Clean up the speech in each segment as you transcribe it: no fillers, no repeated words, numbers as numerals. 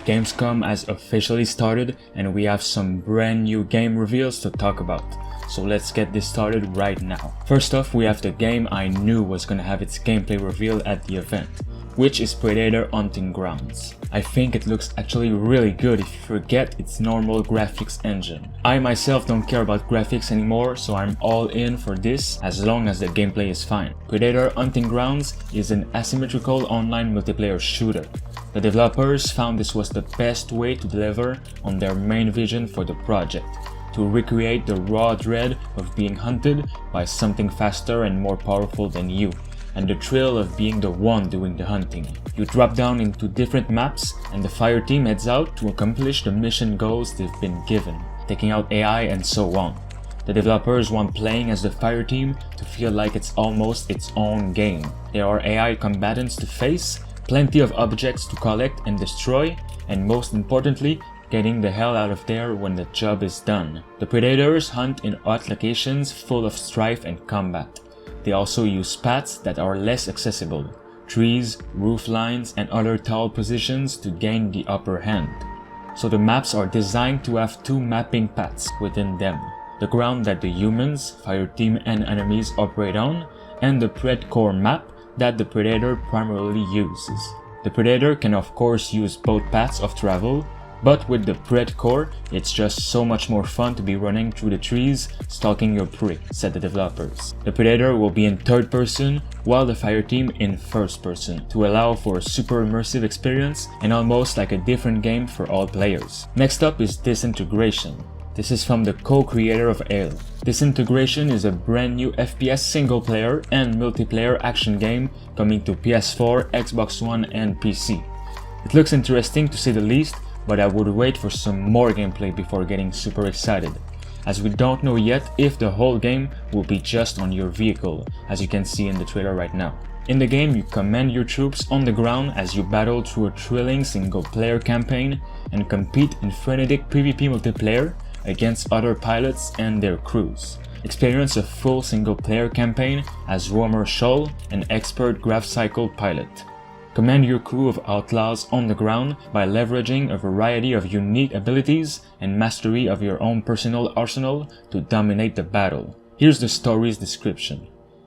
Gamescom has officially started and we have some brand new game reveals to talk about. So let's get this started right now. First off, we have the game I knew was gonna have its gameplay reveal at the event, which is Predator Hunting Grounds. I think it looks actually really good if you forget its normal graphics engine. I myself don't care about graphics anymore, so I'm all in for this as long as the gameplay is fine. Predator Hunting Grounds is an asymmetrical online multiplayer shooter. The developers found this was the best way to deliver on their main vision for the project, to recreate the raw dread of being hunted by something faster and more powerful than you, and the thrill of being the one doing the hunting. You drop down into different maps and the fire team heads out to accomplish the mission goals they've been given, taking out AI and so on. The developers want playing as the fire team to feel like it's almost its own game. There are AI combatants to face, plenty of objects to collect and destroy, and most importantly, getting the hell out of there when the job is done. The Predators hunt in hot locations full of strife and combat. They also use paths that are less accessible, trees, roof lines, and other tall positions to gain the upper hand. So the maps are designed to have two mapping paths within them: the ground that the humans, fire team, and enemies operate on, and the Pred Core map that the Predator primarily uses. The Predator can of course use both paths of travel, but with the Pred Core, it's just so much more fun to be running through the trees, stalking your prey, said the developers. The Predator will be in third person, while the fire team in first person, to allow for a super immersive experience and almost like a different game for all players. Next up is Disintegration. This is from the co-creator of Halo. Disintegration is a brand new FPS single player and multiplayer action game coming to PS4, Xbox One, and PC. It looks interesting to say the least, but I would wait for some more gameplay before getting super excited, as we don't know yet if the whole game will be just on your vehicle, as you can see in the trailer right now. In the game, you command your troops on the ground as you battle through a thrilling single-player campaign and compete in frenetic PvP multiplayer against other pilots and their crews. Experience a full single-player campaign as Roamer Scholl, an expert graph cycle pilot. Command your crew of outlaws on the ground by leveraging a variety of unique abilities and mastery of your own personal arsenal to dominate the battle. Here's the story's description.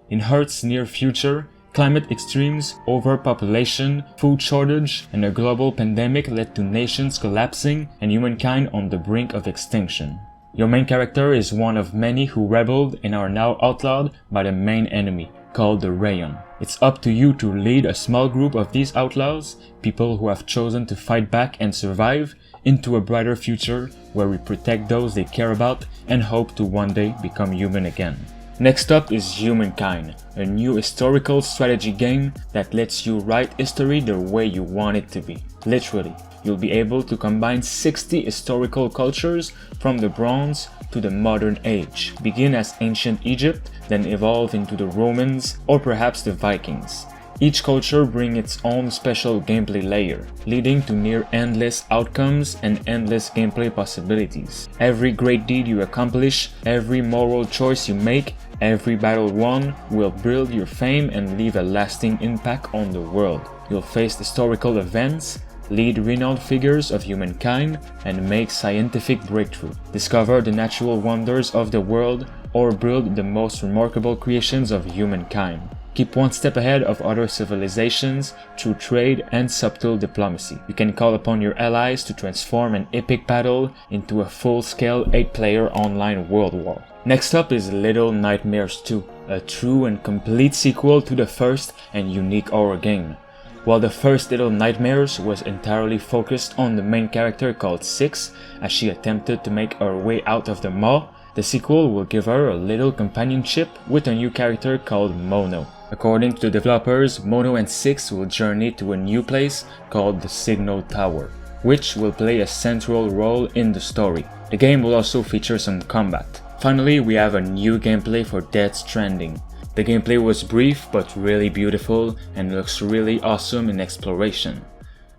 In Earth's near future, climate extremes, overpopulation, food shortage, and a global pandemic led to nations collapsing and humankind on the brink of extinction. Your main character is one of many who rebelled and are now outlawed by the main enemy, called the Rayon. It's up to you to lead a small group of these outlaws, people who have chosen to fight back and survive, into a brighter future where we protect those they care about and hope to one day become human again. Next up is Humankind, a new historical strategy game that lets you write history the way you want it to be. Literally, you'll be able to combine 60 historical cultures from the Bronze to the modern age. Begin as ancient Egypt, then evolve into the Romans or perhaps the Vikings. Each culture brings its own special gameplay layer, leading to near endless outcomes and endless gameplay possibilities. Every great deed you accomplish, every moral choice you make, every battle won will build your fame and leave a lasting impact on the world. You'll face historical events, lead renowned figures of humankind, and make scientific breakthrough. Discover the natural wonders of the world or build the most remarkable creations of humankind. Keep one step ahead of other civilizations through trade and subtle diplomacy. You can call upon your allies to transform an epic battle into a full-scale 8-player online world war. Next up is Little Nightmares 2, a true and complete sequel to the first and unique horror game. While the first Little Nightmares was entirely focused on the main character called Six as she attempted to make her way out of the maw, the sequel will give her a little companionship with a new character called Mono. According to the developers, Mono and Six will journey to a new place called the Signal Tower, which will play a central role in the story. The game will also feature some combat. Finally, we have a new gameplay for Stranding. The gameplay was brief but really beautiful and looks really awesome in exploration.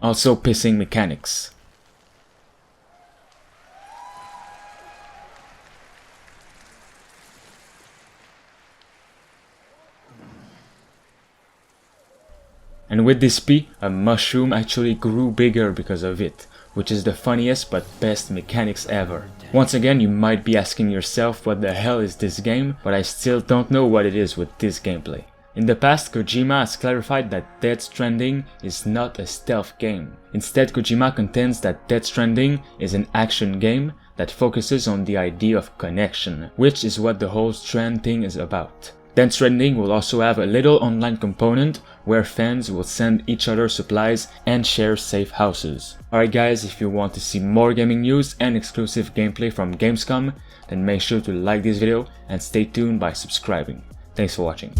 Also pissing mechanics. And with this P, a mushroom actually grew bigger because of it, which is the funniest but best mechanics ever. Once again, you might be asking yourself what the hell is this game, but I still don't know what it is with this gameplay. In the past, Kojima has clarified that Death Stranding is not a stealth game. Instead, Kojima contends that Death Stranding is an action game that focuses on the idea of connection, which is what the whole Strand thing is about. Death Stranding will also have a little online component where fans will send each other supplies and share safe houses. Alright guys, if you want to see more gaming news and exclusive gameplay from Gamescom, then make sure to like this video and stay tuned by subscribing. Thanks for watching.